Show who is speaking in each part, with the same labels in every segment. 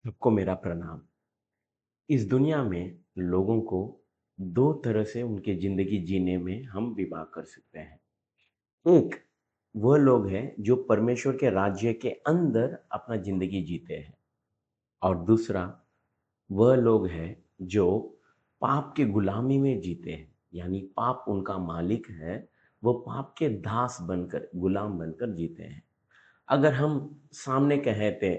Speaker 1: सबको मेरा प्रणाम। इस दुनिया में लोगों को 2 तरह से उनकी ज़िंदगी जीने में हम विभाग कर सकते हैं। एक, वह लोग हैं जो परमेश्वर के राज्य के अंदर अपना ज़िंदगी जीते हैं और दूसरा, वह लोग हैं जो पाप की गुलामी में जीते हैं। यानी पाप उनका मालिक है, वो पाप के दास बनकर, गुलाम बनकर जीते हैं। अगर हम सामने कहते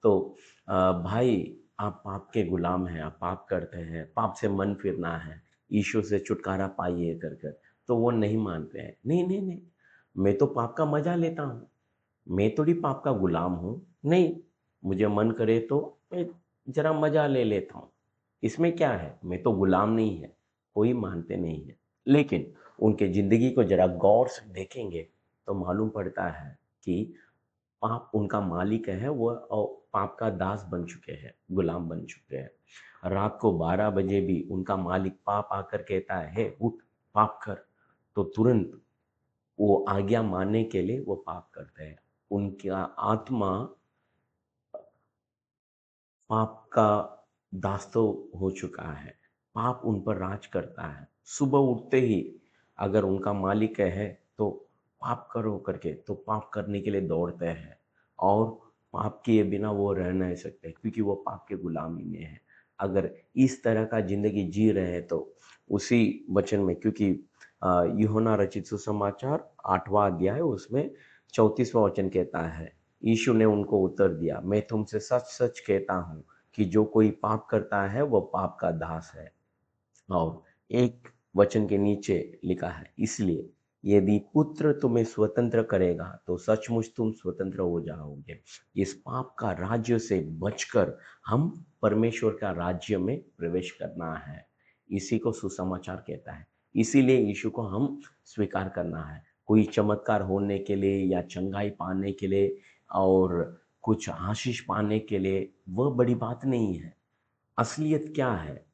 Speaker 1: तो भाई आप पाप के गुलाम हैं, आप पाप करते हैं, पाप से मन फिरना है, यीशु से छुटकारा पाइए कर कर, तो वो नहीं मानते हैं। नहीं, नहीं, नहीं, मैं तो पाप का मज़ा लेता हूँ, मैं थोड़ी पाप का गुलाम हूँ। नहीं, मुझे मन करे तो मैं ज़रा मज़ा ले लेता हूँ। इसमें क्या है? मैं तो गुलाम नहीं है, कोई मानते नहीं है। लेकिन उनके ज़िंदगी को ज़रा गौर से देखेंगे तो मालूम पड़ता है कि पाप उनका मालिक है वो और पाप का दास बन चुके हैं, गुलाम बन चुके हैं। रात को 12 बजे भी उनका मालिक पाप आकर कहता है, "हे उठ, पाप कर।" तो तुरंत वो आज्ञा मानने के लिए वो पाप करते हैं। उनका आत्मा पाप का दास तो हो चुका है, पाप उन पर राज करता है। सुबह उठते ही अगर उनका मालिक है तो पाप करो करके तो पाप करने के लिए दौड़ते हैं और पाप किए बिना वो रह नहीं सकते क्योंकि वो पाप के गुलामी में है। अगर इस तरह का ज़िंदगी जी रहे हैं तो उसी वचन में क्योंकि यूहन्ना रचित सुसमाचार 8वाँ अध्याय उसमें 34वाँ वचन कहता है, यीशु ने उनको उत्तर दिया, मैं तुमसे सच-सच कहता हूँ कि जो कोई पाप करता है वो पाप का दास है। और एक वचन के नीचे लिखा है, इसलिए यदि पुत्र तुम्हें स्वतंत्र करेगा तो सचमुच तुम स्वतंत्र हो जाओगे। इस पाप का राज्य से बचकर हम परमेश्वर का राज्य में प्रवेश करना है। इसी को सुसमाचार कहता है। इसीलिए यीशु को हम स्वीकार करना है। कोई चमत्कार होने के लिए या चंगाई पाने के लिए और कुछ आशीष पाने के लिए वह बड़ी बात नहीं है। असलियत क्या है?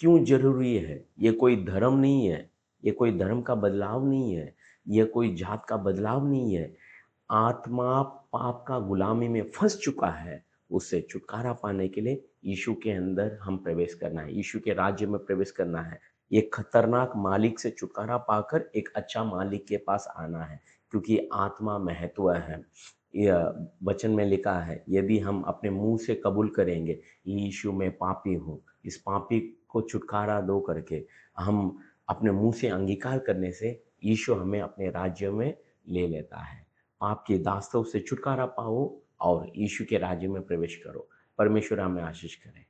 Speaker 1: क्यों ज़रूरी है? ये कोई धर्म नहीं है, ये कोई धर्म का बदलाव नहीं है, ये कोई जात का बदलाव नहीं है। आत्मा पाप का गुलामी में फँस चुका है, उससे छुटकारा पाने के लिए यीशु के अंदर हम प्रवेश करना है, यीशु के राज्य में प्रवेश करना है। एक खतरनाक मालिक से छुटकारा पाकर एक अच्छा मालिक के पास आना है, क्योंकि आत्मा महत्व है। यह वचन में लिखा है, यदि हम अपने मुँह से कबूल करेंगे, यीशु मैं पापी हूँ, इस पापी को छुटकारा दो करके हम अपने मुँह से अंगीकार करने से यीशु हमें अपने राज्य में ले लेता है। आपके दास्तों से छुटकारा पाओ और यीशु के राज्य में प्रवेश करो। परमेश्वर हमें आशीष करे।